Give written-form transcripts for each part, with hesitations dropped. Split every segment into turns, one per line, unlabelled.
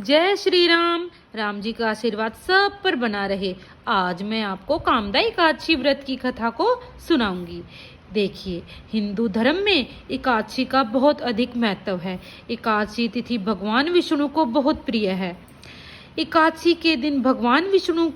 जय श्री राम। राम जी का आशीर्वाद सब पर बना रहे। आज मैं आपको कामदा एकादशी व्रत की कथा को सुनाऊंगी। देखिए, हिंदू धर्म में एकादशी का बहुत अधिक महत्व है। एकादशी तिथि भगवान विष्णु को बहुत प्रिय है। एकादशी के दिन भगवान विष्णु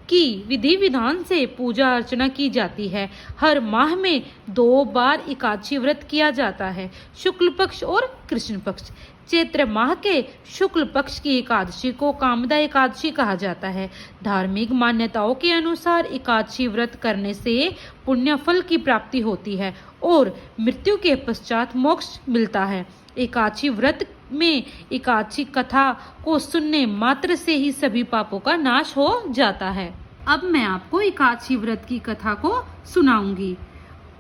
की विधि विधान से पूजा अर्चना की जाती है। हर माह में 2 बार एकादशी व्रत किया जाता है, शुक्ल पक्ष और कृष्ण पक्ष। चैत्र माह के शुक्ल पक्ष की एकादशी को कामदा एकादशी कहा जाता है। धार्मिक मान्यताओं के अनुसार एकादशी व्रत करने से पुण्य फल की प्राप्ति होती है और मृत्यु के पश्चात मोक्ष मिलता है। एकादशी व्रत में एकादशी कथा को सुनने मात्र से ही सभी पापों का नाश हो जाता है। अब मैं आपको एकादशी व्रत की कथा को सुनाऊंगी।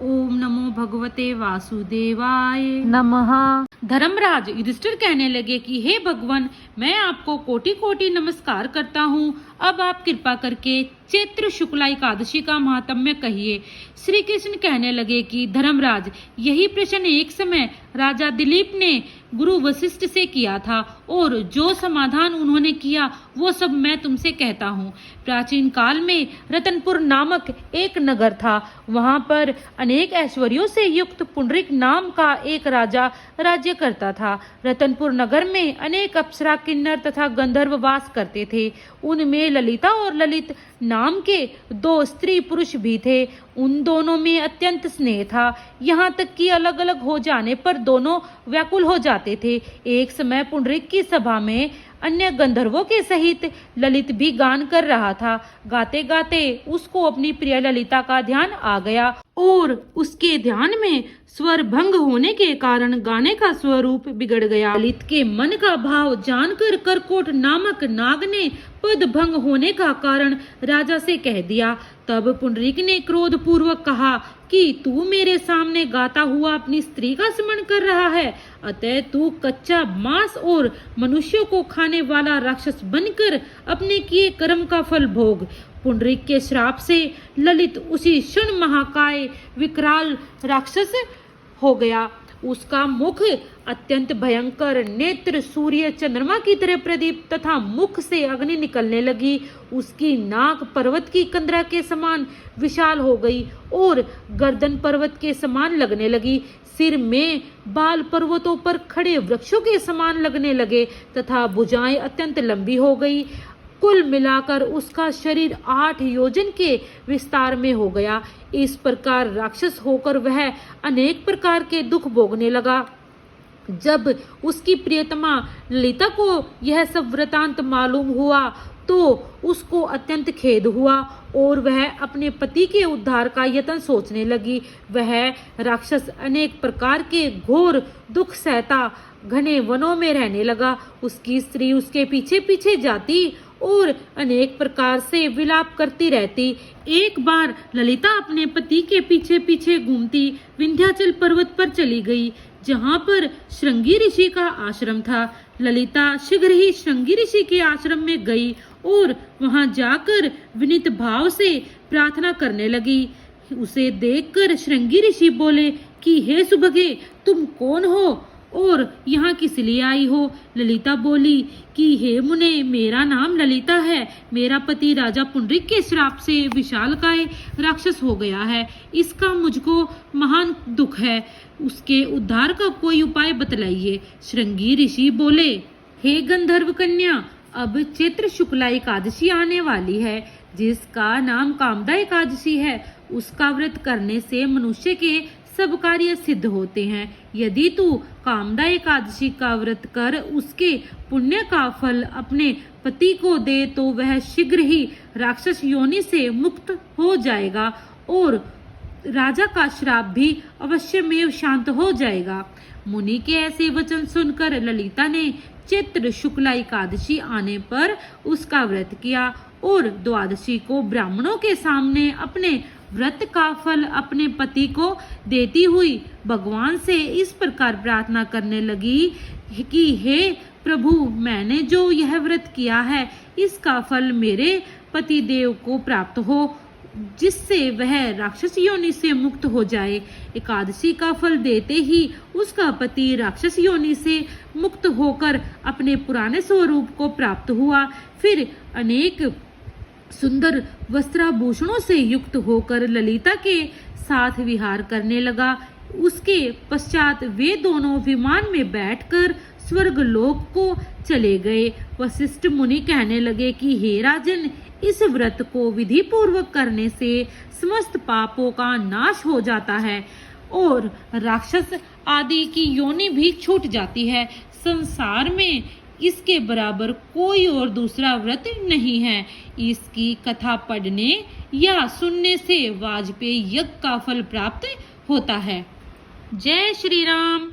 ओम नमो भगवते वासुदेवाय नमः। धर्मराज युधिष्ठिर कहने लगे कि हे भगवान, मैं आपको कोटि कोटि नमस्कार करता हूँ। अब आप कृपा करके चैत्र शुक्ला एकादशी का महात्म्य कहिए। श्री कृष्ण कहने लगे कि धर्मराज, यही प्रश्न एक समय राजा दिलीप ने गुरु वशिष्ठ से किया था और जो समाधान उन्होंने किया वो सब मैं तुमसे कहता हूँ। प्राचीन काल में रतनपुर नामक एक नगर था। वहाँ पर अनेक ऐश्वर्यों से युक्त पुंडरीक नाम का एक राजा राज्य करता था। रतनपुर नगर में अनेक अप्सरा, किन्नर तथा गंधर्व वास करते थे। उनमें ललिता और ललित नाम के 2 स्त्री पुरुष भी थे। उन दोनों में अत्यंत स्नेह था, यहाँ तक कि अलग अलग हो जाने पर दोनों व्याकुल हो जाते थे। एक समय पुंडरीक की सभा में अन्य गंधर्वों के सहित ललित भी गान कर रहा था। गाते गाते उसको अपनी प्रिय ललिता का ध्यान आ गया और उसके ध्यान में स्वर भंग होने के कारण गाने का स्वरूप बिगड़ गया। ललित के मन का भाव जानकर करकोट नामक नाग ने पद भंग होने का कारण राजा से कह दिया। तब पुंडरीक ने क्रोध पूर्वक कहा कि तू मेरे सामने गाता हुआ अपनी स्त्री का स्मरण कर रहा है, अतः तू कच्चा मांस और मनुष्यों को खाने वाला राक्षस बनकर अपने किए कर्म का फल भोग। पुंडरीक के श्राप से ललित उसी क्षण महाकाय विकराल राक्षस हो गया। उसका मुख अत्यंत भयंकर, नेत्र सूर्य चंद्रमा की तरह प्रदीप तथा मुख से अग्नि निकलने लगी। उसकी नाक पर्वत की कंदरा के समान विशाल हो गई और गर्दन पर्वत के समान लगने लगी। सिर में बाल पर्वतों पर खड़े वृक्षों के समान लगने लगे तथा भुजाएं अत्यंत लंबी हो गई। कुल मिलाकर उसका शरीर 8 योजन के विस्तार में हो गया। इस प्रकार राक्षस होकर वह अनेक प्रकार के दुख भोगने लगा। जब उसकी प्रियतमा ललिता को यह सब वृतांत मालूम हुआ तो उसको अत्यंत खेद हुआ और वह अपने पति के उद्धार का यत्न सोचने लगी। वह राक्षस अनेक प्रकार के घोर दुख सहता घने वनों में रहने लगा। उसकी स्त्री उसके पीछे पीछे जाती और अनेक प्रकार से विलाप करती रहती। एक बार ललिता अपने पति के पीछे पीछे घूमती विंध्याचल पर्वत पर चली गई, जहाँ पर श्रृंगी ऋषि का आश्रम था। ललिता शीघ्र ही श्रृंगी ऋषि के आश्रम में गई और वहां जाकर विनीत भाव से प्रार्थना करने लगी। उसे देखकर श्रृंगी ऋषि बोले कि हे सुभगे, तुम कौन हो और यहाँ किस लिए आई हो? ललिता बोली कि हे मुने, मेरा नाम ललिता है। मेरा पति राजा पुंडरीक के श्राप से विशालकाय राक्षस हो गया है। इसका मुझको महान दुख है। उसके उद्धार का कोई उपाय बतलाइए। श्रृंगी ऋषि बोले, हे गंधर्व कन्या, अब चैत्र शुक्ला एकादशी आने वाली है, जिसका नाम कामदा एकादशी है। उसका व्रत करने से मनुष्य के सब कार्य सिद्ध होते हैं। यदि तू कामदा एकादशी का व्रत कर उसके पुण्य का फल अपने पति को दे तो वह शीघ्र ही राक्षस योनि से मुक्त हो जाएगा और राजा का श्राप भी अवश्य में शांत हो जाएगा। मुनि के ऐसे वचन सुनकर ललिता ने चैत्र शुक्ला एकादशी आने पर उसका व्रत किया और द्वादशी को ब्राह्मणों के सामने अपने व्रत का फल अपने पति को देती हुई भगवान से इस प्रकार प्रार्थना करने लगी कि हे प्रभु, मैंने जो यह व्रत किया है इसका फल मेरे पति देव को प्राप्त हो जिससे वह राक्षस योनि से मुक्त हो जाए। एकादशी का फल देते ही उसका पति राक्षस योनि से मुक्त होकर अपने पुराने स्वरूप को प्राप्त हुआ। फिर अनेक सुंदर वस्त्राभूषणों से युक्त होकर ललिता के साथ विहार करने लगा। उसके पश्चात वे दोनों विमान में बैठकर स्वर्गलोक को चले गए। वशिष्ठ मुनि कहने लगे कि हे राजन, इस व्रत को विधि पूर्वक करने से समस्त पापों का नाश हो जाता है और राक्षस आदि की योनि भी छूट जाती है। संसार में इसके बराबर कोई और दूसरा व्रत नहीं है। इसकी कथा पढ़ने या सुनने से वाजपेयी यज्ञ का फल प्राप्त होता है। जय श्री राम।